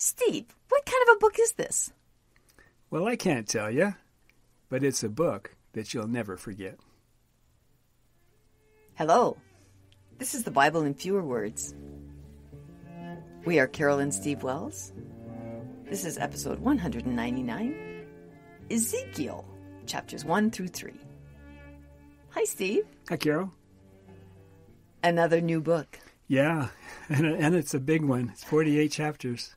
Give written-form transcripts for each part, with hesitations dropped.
Steve, what kind of a book is this? Well, I can't tell you, but it's a book that you'll never forget. Hello. This is the Bible in Fewer Words. We are Carol and Steve Wells. This is episode 199, Ezekiel, chapters 1 through 3. Hi, Steve. Hi, Carol. Another new book. Yeah, and it's a big one. It's 48 chapters.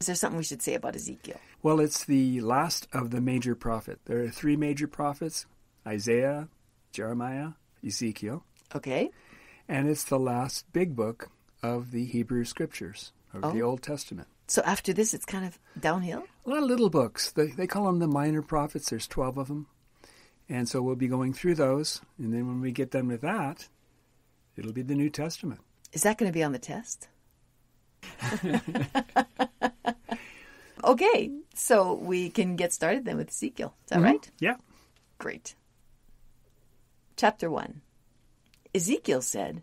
Is there something we should say about Ezekiel? Well, it's the last of the major prophet. There are three major prophets, Isaiah, Jeremiah, Ezekiel. Okay. And it's the last big book of the Hebrew Scriptures, of the Old Testament. So after this, it's kind of downhill? A lot of little books. They call them the minor prophets. There's 12 of them. And so we'll be going through those. And then when we get done with that, it'll be the New Testament. Is that going to be on the test? Okay, so we can get started then with Ezekiel. Is that right? Yeah. Great. Chapter 1. Ezekiel said,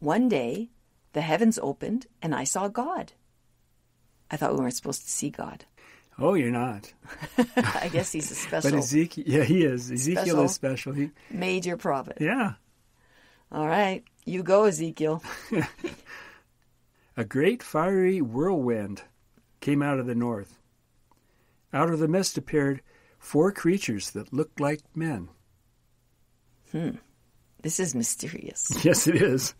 "One day the heavens opened and I saw God." I thought we weren't supposed to see God. Oh, you're not. I guess he's a special. But Ezekiel, yeah, he is. Ezekiel is special. Major prophet. Yeah. All right, you go, Ezekiel. A great fiery whirlwind came out of the north. Out of the mist appeared 4 creatures that looked like men. This is mysterious. Yes, it is.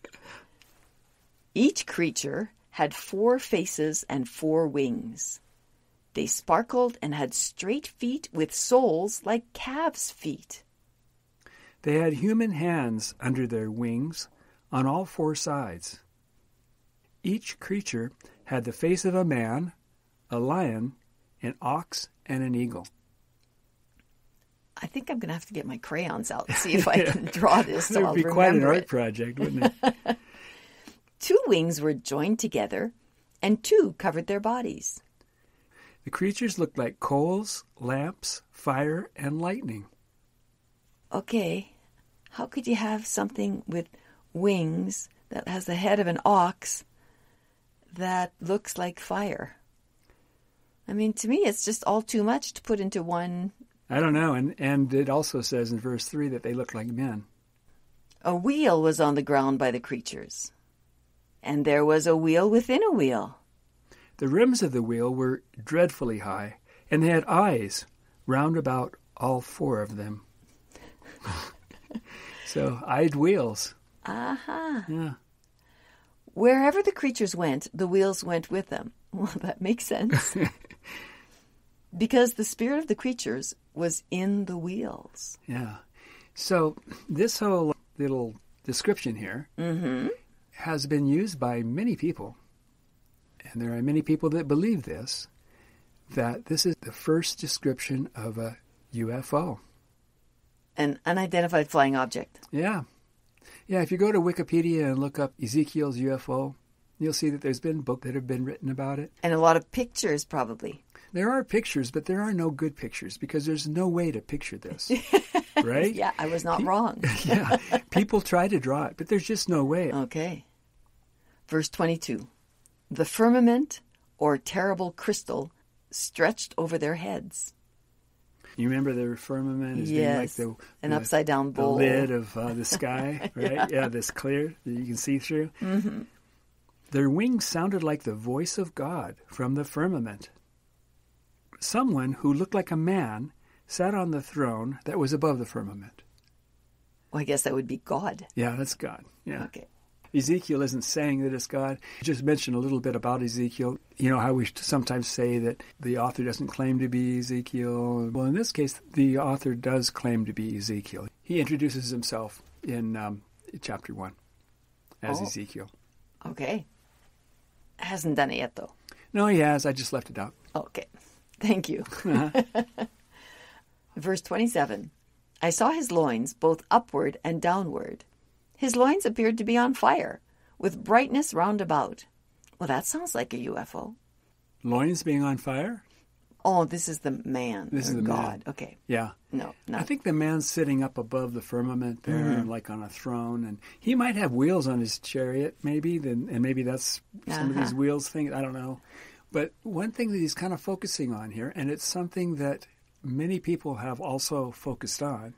Each creature had 4 faces and 4 wings. They sparkled and had straight feet with soles like calves' feet. They had human hands under their wings on all 4 sides. Each creature had the face of a man, a lion, an ox, and an eagle. I think I'm going to have to get my crayons out and see if I can draw this so I'll It would be remember quite an art it. project, wouldn't it? 2 wings were joined together, and 2 covered their bodies. The creatures looked like coals, lamps, fire, and lightning. Okay, how could you have something with wings that has the head of an ox that looks like fire? I mean, to me, it's just all too much to put into one. I don't know. And it also says in verse 3 that they look like men. A wheel was on the ground by the creatures, and there was a wheel within a wheel. The rims of the wheel were dreadfully high, and they had eyes round about all 4 of them. So, eyed wheels. Aha. Yeah. Wherever the creatures went, the wheels went with them. Well, that makes sense. Because the spirit of the creatures was in the wheels. Yeah. So this whole little description here has been used by many people. And there are many people that believe this, that this is the first description of a UFO. An unidentified flying object. Yeah. Yeah, if you go to Wikipedia and look up Ezekiel's UFO, you'll see that there's been books that have been written about it. And a lot of pictures, probably. There are pictures, but there are no good pictures because there's no way to picture this, right? Yeah, I was not wrong. Yeah, people try to draw it, but there's just no way. Okay. Verse 22. The firmament, or terrible crystal, stretched over their heads. You remember the firmament as Yes, being like an upside-down bowl. The lid of the sky, right? Yeah, this clear that you can see through. Mm-hmm. Their wings sounded like the voice of God from the firmament. Someone who looked like a man sat on the throne that was above the firmament. Well, I guess that would be God. Yeah, that's God. Yeah. Okay. Ezekiel isn't saying that it's God. Just mention a little bit about Ezekiel. You know how we sometimes say that the author doesn't claim to be Ezekiel. Well, in this case, the author does claim to be Ezekiel. He introduces himself in chapter 1 as Ezekiel. Okay. Hasn't done it yet, though. No, he has. I just left it out. Okay. Thank you. Verse 27. I saw his loins both upward and downward. His loins appeared to be on fire, with brightness round about. Well, that sounds like a UFO. Loins being on fire? Oh, this is the man. This is the God. man. Okay. Yeah. No. I think the man's sitting up above the firmament there, like on a throne, and he might have wheels on his chariot, maybe, and maybe that's some of these wheels things. I don't know. But one thing that he's kind of focusing on here, and it's something that many people have also focused on,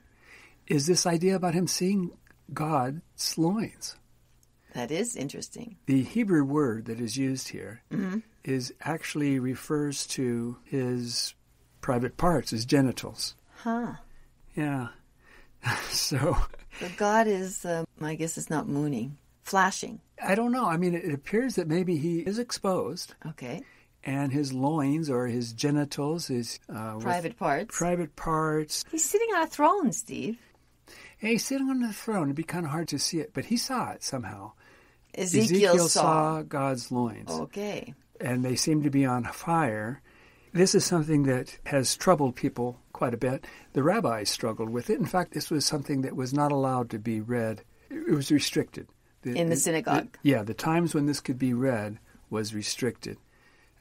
is this idea about him seeing God's loins. That is interesting. The Hebrew word that is used here is actually refers to his private parts, his genitals. Huh. Yeah. So God is, I guess it's not mooning, flashing. I don't know. I mean, it appears that maybe he is exposed. Okay. And his loins or his genitals, his private parts. Private parts. He's sitting on a throne, Steve. Yeah, he's sitting on the throne. It'd be kind of hard to see it, but he saw it somehow. Ezekiel saw God's loins. Okay. And they seem to be on fire. This is something that has troubled people quite a bit. The rabbis struggled with it. In fact, this was something that was not allowed to be read. It was restricted. In the synagogue? The times when this could be read was restricted.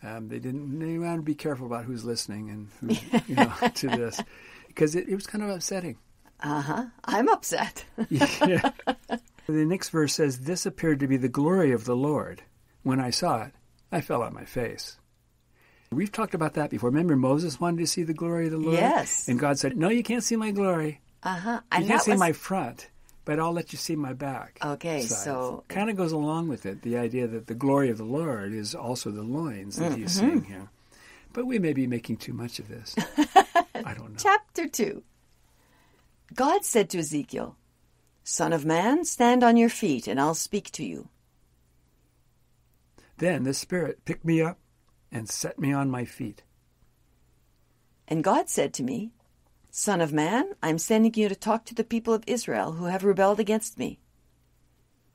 They wanted to be careful about who's listening and who, to this, because it was kind of upsetting. I'm upset. Yeah. The next verse says, "This appeared to be the glory of the Lord. When I saw it, I fell on my face." We've talked about that before. Remember, Moses wanted to see the glory of the Lord? Yes. And God said, "No, you can't see my glory. And you can't see my front, but I'll let you see my back." Okay, side." so kind of goes along with it, the idea that the glory of the Lord is also the loins that he's seeing here. But we may be making too much of this. I don't know. Chapter 2. God said to Ezekiel, "Son of man, stand on your feet, and I'll speak to you." Then the Spirit picked me up and set me on my feet. And God said to me, "Son of man, I'm sending you to talk to the people of Israel who have rebelled against me.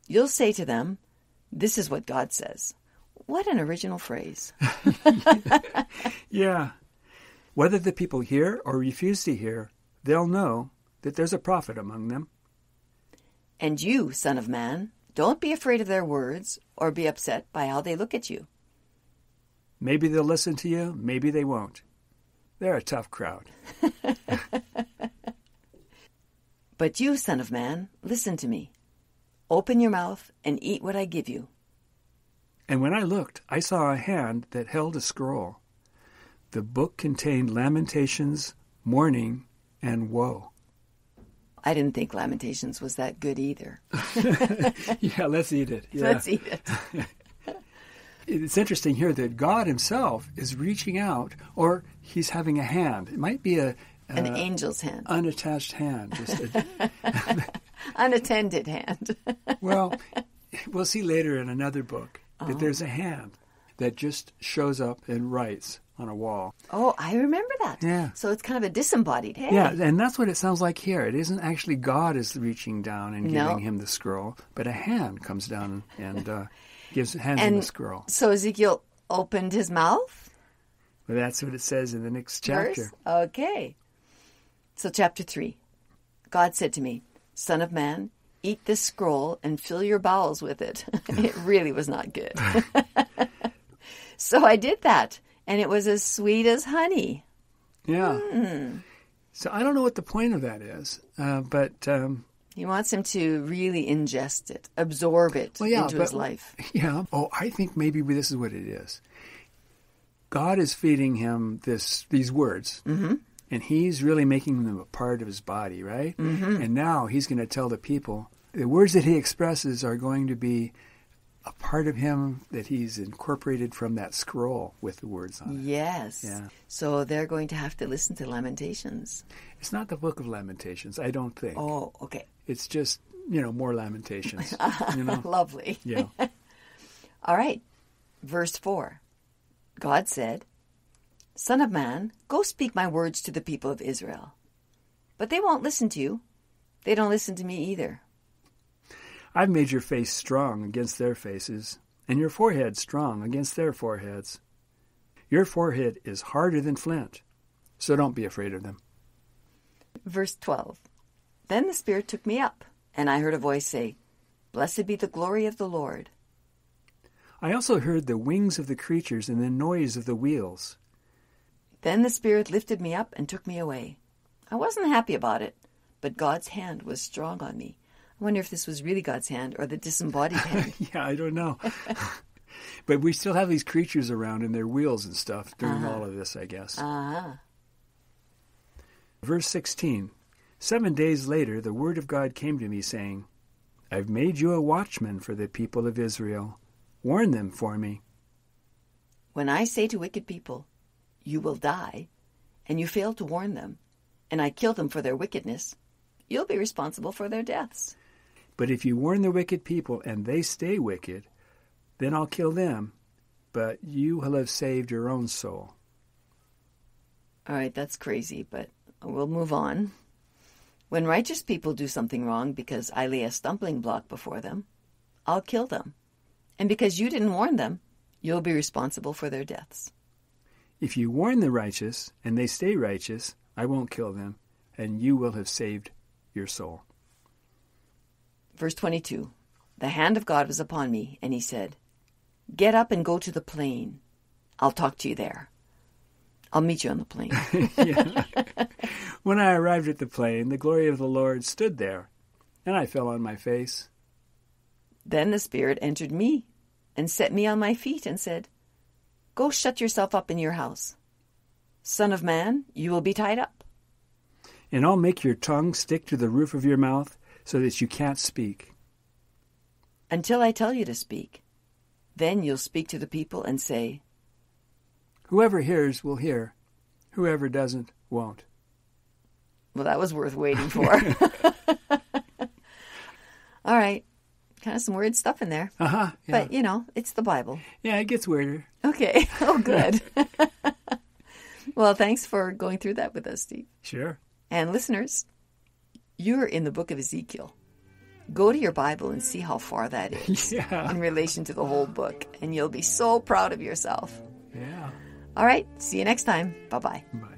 You'll say to them, 'This is what God says.'" What an original phrase. Yeah. Whether the people hear or refuse to hear, they'll know that there's a prophet among them. "And you, son of man, don't be afraid of their words or be upset by how they look at you." Maybe they'll listen to you, maybe they won't. They're a tough crowd. "But you, son of man, listen to me. Open your mouth and eat what I give you." And when I looked, I saw a hand that held a scroll. The book contained lamentations, mourning, and woe. I didn't think Lamentations was that good either. Yeah, let's eat it. Yeah. Let's eat it. It's interesting here that God himself is reaching out, or he's having a hand. It might be an angel's hand. Unattached hand. Just Unattended hand. Well, we'll see later in another book that there's a hand that just shows up and writes on a wall. Oh, I remember that. Yeah. So it's kind of a disembodied hand. Yeah, and that's what it sounds like here. It isn't actually God is reaching down and giving him the scroll, but a hand comes down and hands him the scroll. So Ezekiel opened his mouth? Well, that's what it says in the next chapter. Verse? Okay. So chapter 3. God said to me, "Son of man, eat this scroll and fill your bowels with it." It really was not good. So I did that, and it was as sweet as honey. Yeah. So I don't know what the point of that is, but... He wants him to really ingest it, absorb it into his life. Yeah. Oh, I think maybe this is what it is. God is feeding him these words, and he's really making them a part of his body, right? And now he's going to tell the people, the words that he expresses are going to be a part of him that he's incorporated from that scroll with the words on it. Yes. Yeah. So they're going to have to listen to Lamentations. It's not the book of Lamentations, I don't think. Oh, okay. It's just, more Lamentations. Lovely. Yeah. All right. Verse 4. God said, "Son of man, go speak my words to the people of Israel. But they won't listen to you. They don't listen to me either. I've made your face strong against their faces, and your forehead strong against their foreheads. Your forehead is harder than flint, so don't be afraid of them." Verse 12. Then the Spirit took me up, and I heard a voice say, "Blessed be the glory of the Lord." I also heard the wings of the creatures and the noise of the wheels. Then the Spirit lifted me up and took me away. I wasn't happy about it, but God's hand was strong on me. I wonder if this was really God's hand or the disembodied hand. Yeah, I don't know. But we still have these creatures around and their wheels and stuff during all of this, I guess. Verse 16. 7 days later, the word of God came to me, saying, I've made you a watchman for the people of Israel. Warn them for me. When I say to wicked people, you will die, and you fail to warn them, and I kill them for their wickedness, you'll be responsible for their deaths. But if you warn the wicked people and they stay wicked, then I'll kill them, but you will have saved your own soul. All right, that's crazy, but we'll move on. When righteous people do something wrong because I lay a stumbling block before them, I'll kill them. And because you didn't warn them, you'll be responsible for their deaths. If you warn the righteous and they stay righteous, I won't kill them, and you will have saved your soul. Verse 22. The hand of God was upon me, and he said, Get up and go to the plain. I'll talk to you there. I'll meet you on the plain. Yeah. When I arrived at the plain, the glory of the Lord stood there, and I fell on my face. Then the Spirit entered me and set me on my feet and said, Go shut yourself up in your house. Son of man, you will be tied up. And I'll make your tongue stick to the roof of your mouth so that you can't speak. Until I tell you to speak. Then you'll speak to the people and say, Whoever hears will hear. Whoever doesn't won't. Well, that was worth waiting for. All right. Kind of some weird stuff in there. Yeah. But, it's the Bible. Yeah, it gets weirder. Okay. Oh, good. Well, thanks for going through that with us, Steve. Sure. And listeners, you're in the book of Ezekiel. Go to your Bible and see how far that is in relation to the whole book. And you'll be so proud of yourself. Yeah. All right. See you next time. Bye-bye. Bye.